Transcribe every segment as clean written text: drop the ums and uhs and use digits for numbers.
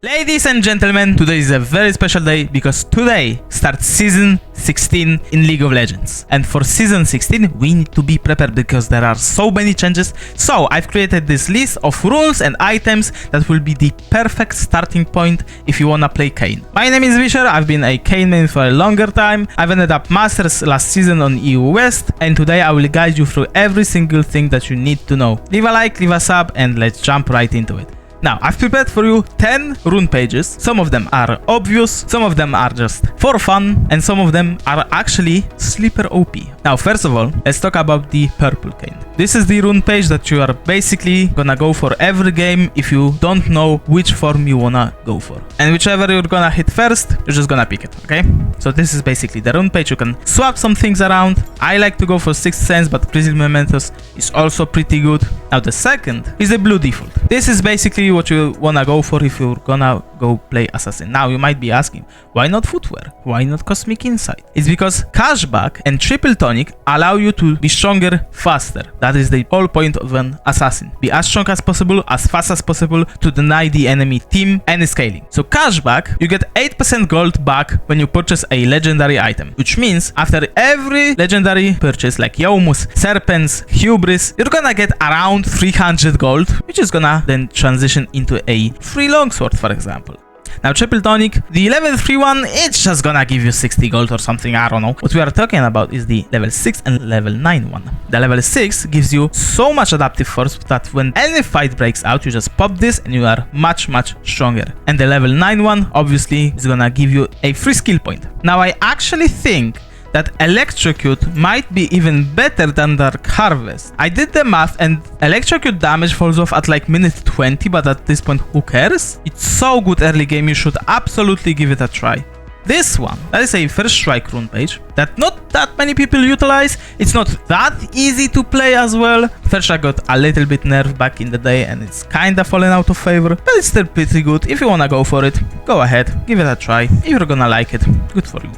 Ladies and gentlemen, today is a very special day because today starts Season 16 in League of Legends. And for Season 16, we need to be prepared because there are so many changes. So I've created this list of rules and items that will be the perfect starting point if you wanna play Kayn. My name is Veasher, I've been a Kayn main for a longer time. I've ended up Masters last season on EU West, and today I will guide you through every single thing that you need to know. Leave a like, leave a sub, and let's jump right into it. Now, I've prepared for you 10 rune pages. Some of them are obvious, some of them are just for fun, and some of them are actually sleeper OP. Now, first of all, let's talk about the purple Kayn. This is the rune page that you are basically gonna go for every game if you don't know which form you wanna go for. And whichever you're gonna hit first, you're just gonna pick it, okay? So this is basically the rune page. You can swap some things around. I like to go for Sixth Sense, but Crystal Mementos is also pretty good. Now, the second is the blue default. This is basically what you wanna go for if you're gonna go play Assassin. Now, you might be asking, why not footwear? Why not Cosmic Insight? It's because cashback and triple tonic allow you to be stronger faster. That is the whole point of an assassin. Be as strong as possible, as fast as possible to deny the enemy team any scaling. So cashback, you get 8% gold back when you purchase a legendary item, which means after every legendary purchase like Yomus, Serpents, Hubris, you're gonna get around 300 gold, which is gonna then transition into a free longsword, for example. Now, triple tonic, the level 3 one, it's just gonna give you 60 gold or something, I don't know. What we are talking about is the level 6 and level 9 one. The level 6 gives you so much adaptive force that when any fight breaks out, you just pop this and you are much stronger. And the level 9 one, obviously, is gonna give you a free skill point. Now, I actually think that Electrocute might be even better than Dark Harvest. I did the math and Electrocute damage falls off at like minute 20, but at this point, who cares? It's so good early game, you should absolutely give it a try. This one, that is a first strike rune page that not that many people utilize. It's not that easy to play as well. First strike got a little bit nerfed back in the day and it's kinda fallen out of favor, but it's still pretty good. If you wanna go for it, go ahead, give it a try. If you're gonna like it, good for you.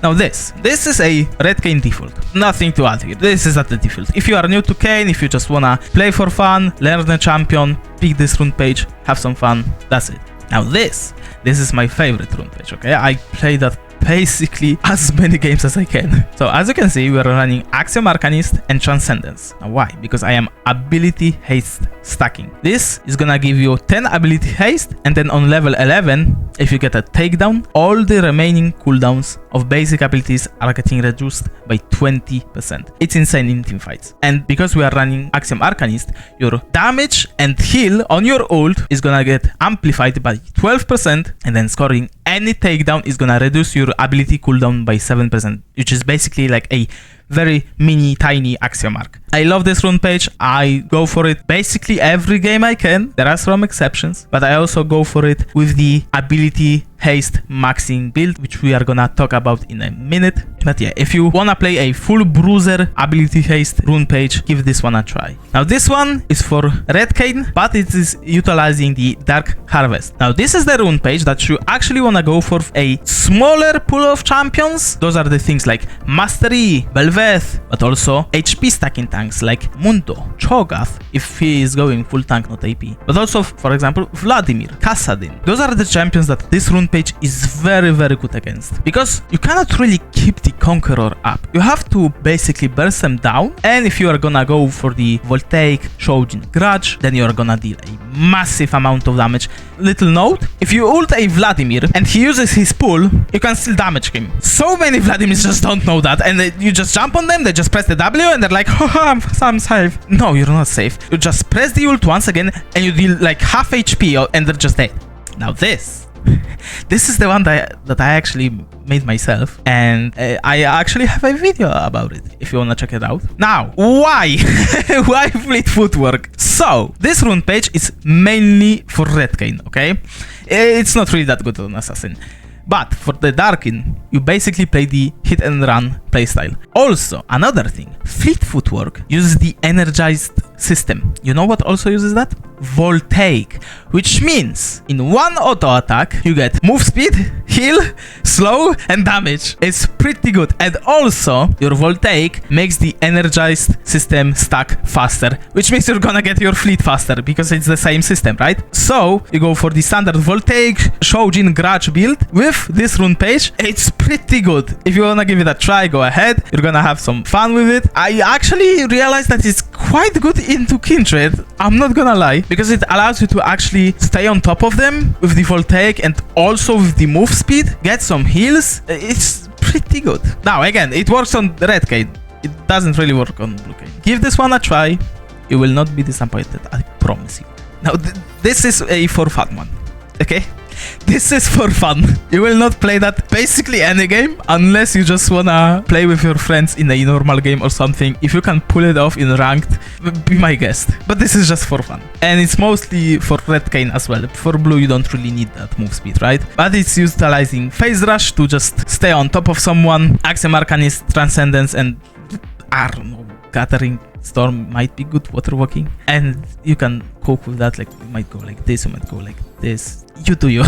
Now this is a red Kayn default. Nothing to add here. This is at the default. If you are new to Kayn, if you just wanna play for fun, learn the champion, pick this rune page, have some fun, that's it. Now this is my favorite rune page, okay? I play that basically as many games as I can. So as you can see, we are running Axiom Arcanist and Transcendence. Now why? Because I am ability haste stacking. This is gonna give you 10 ability haste, and then on level 11, if you get a takedown, all the remaining cooldowns of basic abilities are getting reduced by 20%. It's insane in team fights. And because we are running Axiom Arcanist, your damage and heal on your ult is gonna get amplified by 12%, and then scoring any takedown is gonna reduce your ability cooldown by 7%, which is basically like a very tiny Axiom Arc. I love this rune page. I go for it basically every game I can. There are some exceptions, but I also go for it with the ability haste maxing build, which we are gonna talk about in a minute. But yeah, if you wanna play a full Bruiser ability haste rune page, give this one a try. Now this one is for red Kayn, but it is utilizing the Dark Harvest. Now this is the rune page that you actually wanna go for a smaller pool of champions. Those are the things like Mastery, Belveth, but also HP stacking tanks like Mundo, Cho'Gath, if he is going full tank, not AP. But also, for example, Vladimir, Kassadin. Those are the champions that this rune page is very good against, because you cannot really keep the Conqueror up. You have to basically burst them down, and if you are gonna go for the Voltaic, Shojin, Grudge, then you are gonna deal a massive amount of damage. Little note, if you ult a Vladimir and he uses his pull, you can still damage him. So many Vladimirs just don't know that, and you just jump on them, they just press the W and they're like, oh, I'm safe. No, you're not safe. You just press the ult once again and you deal like half HP and they're just dead. Now this is the one that I actually made myself, and I actually have a video about it if you wanna check it out. Now, why? Why Fleet Footwork? So, this rune page is mainly for red Kayn, okay? It's not really that good on Assassin. But for the Darkin, you basically play the hit and run playstyle. Also, another thing, Fleet Footwork uses the energized system. You know what also uses that? Voltaic, which means in one auto attack you get move speed, heal, slow, and damage. It's pretty good. And also your Voltaic makes the energized system stack faster, which means you're gonna get your fleet faster because it's the same system, right? So you go for the standard Voltaic Shojin Grudge build with this rune page. It's pretty good. If you wanna give it a try, go ahead. You're gonna have some fun with it. I actually realized that it's quite good into Kindred, I'm not gonna lie, because it allows you to actually stay on top of them with the Voltaic and also with the move speed, get some heals. It's pretty good. Now again, it works on Red Kayn. It doesn't really work on Blue Kayn. Give this one a try. You will not be disappointed, I promise you. Now this is a for fun one, okay? This is for fun. You will not play that basically any game unless you just wanna play with your friends in a normal game or something. If you can pull it off in ranked, be my guest. But this is just for fun. And it's mostly for Red Kayn as well. For Blue, you don't really need that move speed, right? But it's utilizing Phase Rush to just stay on top of someone. Axiom Arcanist, Transcendence, and I don't know, Gathering Storm might be good, Water Walking. And you can cope with that, like you might go like this, you might go like this. You do you.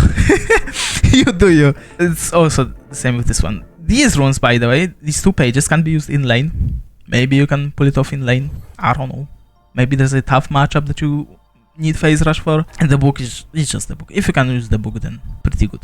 You do you. It's also the same with this one. These runes, by the way, these two pages can be used in lane. Maybe you can pull it off in lane. I don't know. Maybe there's a tough matchup that you need Phase Rush for. And the book is just the book. If you can use the book, then pretty good.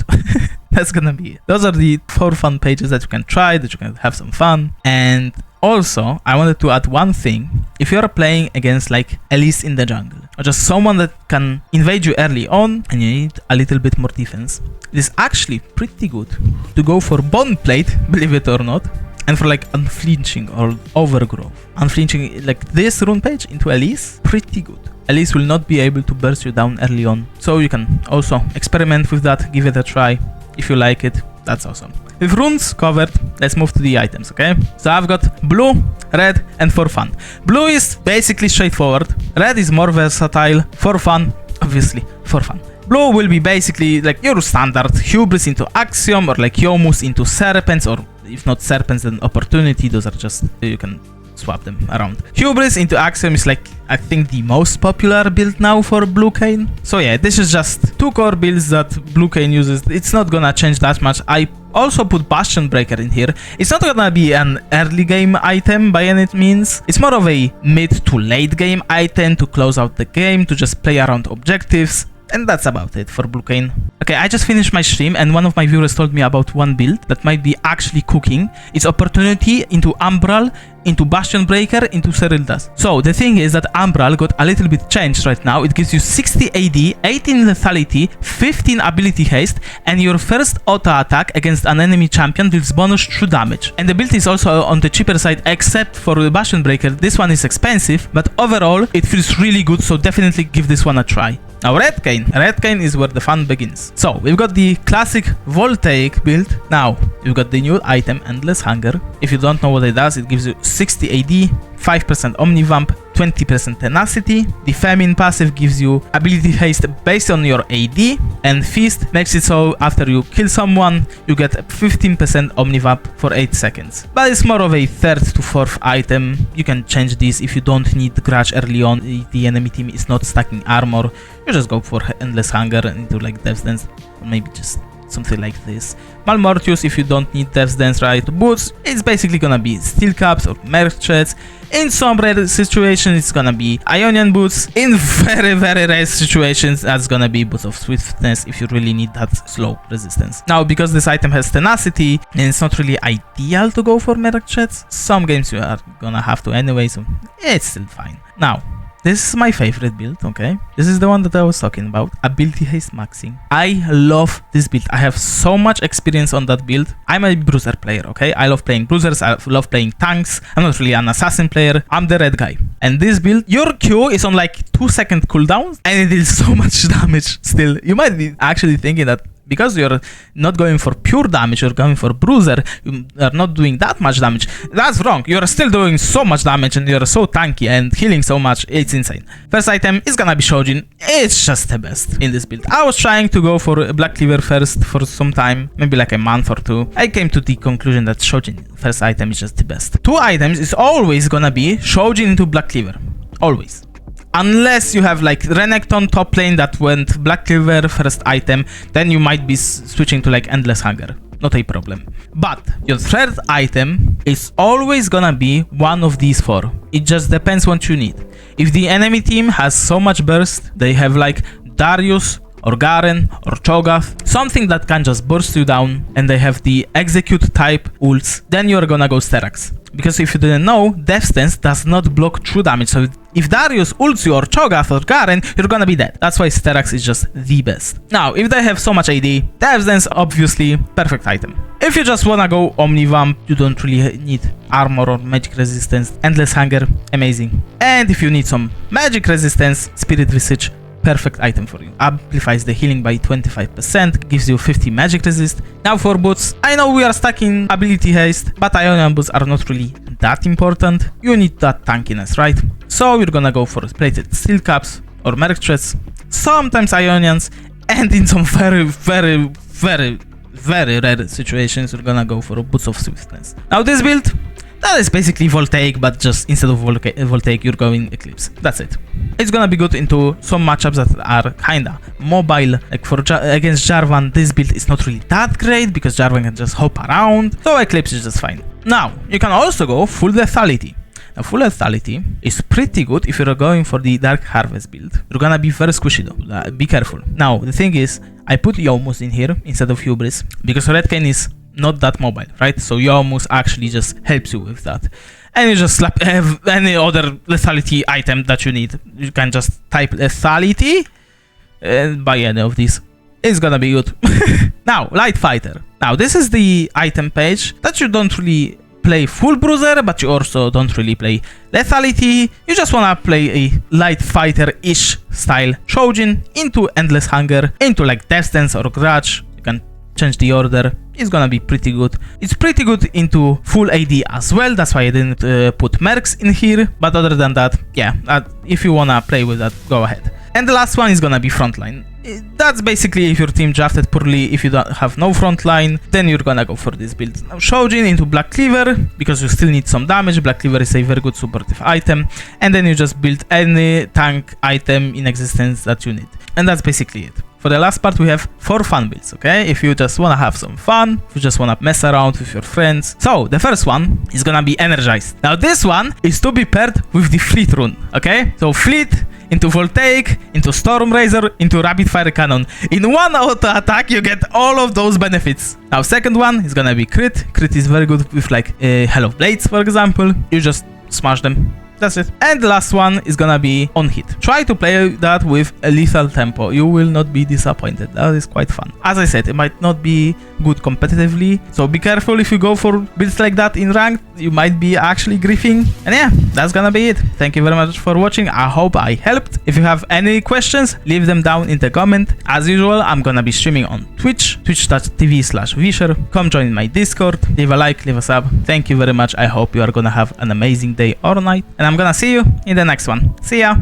That's gonna be it. Those are the 4 fun pages that you can try, that you can have some fun. And also, I wanted to add one thing. If you're playing against like Elise in the jungle, or just someone that can invade you early on and you need a little bit more defense, it is actually pretty good to go for Bond Plate, believe it or not, and for like Unflinching or Overgrowth. Unflinching, like this rune page into Elise, pretty good. Elise will not be able to burst you down early on. So you can also experiment with that, give it a try. If you like it, that's awesome. With runes covered, let's move to the items, okay? So I've got blue, red, and for fun. Blue is basically straightforward. Red is more versatile. For fun, obviously, for fun. Blue will be basically like your standard Hubris into Axiom, or like Yomus into Serpents, or if not Serpents, then Opportunity. Those are just, you can swap them around. Hubris into Axiom is like, I think, the most popular build now for Blue Kayn. So yeah, this is just 2 core builds that Blue Kayn uses. It's not gonna change that much. I also put Bastion Breaker in here. It's not gonna be an early game item by any means. It's more of a mid to late game item to close out the game, to just play around objectives. And that's about it for Blue Kayn. Okay, I just finished my stream and one of my viewers told me about one build that might be actually cooking. It's Opportunity into Umbral, into Bastion Breaker, into Serildas. So the thing is that Umbral got a little bit changed right now. It gives you 60 AD, 18 lethality, 15 ability haste, and your first auto attack against an enemy champion deals bonus true damage. And the build is also on the cheaper side, except for the Bastion Breaker. This one is expensive, but overall it feels really good, so definitely give this one a try. Now Red Kayn. Red Kayn is where the fun begins. So we've got the classic Voltaic build. Now we've got the new item Endless Hunger. If you don't know what it does, it gives you 60 AD, 5% Omnivamp, 20% Tenacity. The Famine passive gives you ability haste based on your AD, and Feast makes it so after you kill someone, you get 15% Omnivamp for 8 seconds. But it's more of a 3rd to 4th item. You can change this if you don't need Grudge early on, the enemy team is not stacking armor. You just go for Endless Hunger and do like Death's Dance, or maybe just something like this. Malmortius if you don't need Death's Dance, right? Boots, it's basically gonna be Steel Caps or Merc Threads. In some rare situations, it's gonna be Ionian Boots. In very rare situations, that's gonna be Boots of Swiftness if you really need that slow resistance. Now, because this item has Tenacity, and it's not really ideal to go for Merc Threads, some games you are gonna have to anyway, so it's still fine. Now, this is my favorite build, okay? This is the one that I was talking about. Ability Haste Maxing. I love this build. I have so much experience on that build. I'm a Bruiser player, okay? I love playing Bruisers. I love playing tanks. I'm not really an assassin player. I'm the red guy. And this build, your Q is on like 2-second cooldown, and it deals so much damage still. You might be actually thinking that because you're not going for pure damage, you're going for Bruiser, you are not doing that much damage. That's wrong. You're still doing so much damage and you're so tanky and healing so much. It's insane. First item is gonna be Shojin. It's just the best in this build. I was trying to go for Black Cleaver first for some time, maybe like a month or two. I came to the conclusion that Shojin first item is just the best. Two items is always gonna be Shojin into Black Cleaver. Always. Unless you have like Renekton top lane that went Black Cleaver first item, then you might be switching to like Endless Hunger. Not a problem. But your third item is always gonna be one of these four. It just depends what you need. If the enemy team has so much burst, they have like Darius or Garen or Cho'Gath, something that can just burst you down, and they have the execute type ults, then you're gonna go Sterak's. Because if you didn't know, Death Stance does not block true damage, so if Darius ults you or Cho'Gath or Garen, you're gonna be dead. That's why Sterak's is just the best. Now, if they have so much AD, Death Stance obviously perfect item. If you just wanna go Omnivamp, you don't really need armor or magic resistance. Endless Hunger, amazing. And if you need some magic resistance, Spirit Visage, perfect item for you. Amplifies the healing by 25%, gives you 50 magic resist. Now for boots, I know we are stuck in ability haste, but Ionian boots are not really that important. You need that tankiness, right? So you're gonna go for plated steel caps or merc threads, sometimes Ionians, and in some very rare situations, you're gonna go for boots of swiftness. Now this build, that is basically Voltaic, but just instead of Voltaic, you're going Eclipse. That's it. It's gonna be good into some matchups that are kinda mobile. Like for against Jarvan, this build is not really that great because Jarvan can just hop around. So Eclipse is just fine. Now, you can also go full lethality. Now, full lethality is pretty good if you're going for the Dark Harvest build. You're gonna be very squishy though. Be careful. Now, the thing is, I put Youmuu's in here instead of Hubris because Red Kayn is not that mobile, right? So Youmuu's actually just helps you with that. And you just slap any other lethality item that you need. You can just type lethality and buy any of these. It's gonna be good. Now, Light Fighter. Now, this is the item page that you don't really play full Bruiser, but you also don't really play lethality. You just wanna play a Light Fighter-ish style Shojin into Endless Hunger, into like Death Stance or Grudge. You can change the order. It's gonna be pretty good. It's pretty good into full AD as well. That's why I didn't put mercs in here. But other than that, yeah, if you wanna play with that, go ahead. And the last one is gonna be Frontline. That's basically if your team drafted poorly. If you don't have no Frontline, then you're gonna go for this build. Now Shojin into Black Cleaver, because you still need some damage. Black Cleaver is a very good supportive item. And then you just build any tank item in existence that you need. And that's basically it. For the last part, we have 4 fun builds, okay? If you just wanna have some fun, if you just wanna mess around with your friends. So, the first one is gonna be Energized. Now, this one is to be paired with the Fleet rune, okay? So, Fleet into Voltaic, into Storm Razor, into Rapid Fire Cannon. In one auto attack, you get all of those benefits. Now, second one is gonna be Crit. Crit is very good with like Hell of Blades, for example. You just smash them. That's it. And the last one is gonna be On Hit. Try to play that with a lethal tempo. You will not be disappointed. That is quite fun. As I said, it might not be good competitively, so be careful if you go for builds like that in ranked. You might be actually griefing. And yeah, that's gonna be it. Thank you very much for watching. I hope I helped. If you have any questions, leave them down in the comment. As usual, I'm gonna be streaming on Twitch, twitch.tv/Veasher. Come join my Discord. Leave a like, leave a sub. Thank you very much. I hope you are gonna have an amazing day or night. And I'm gonna see you in the next one. See ya!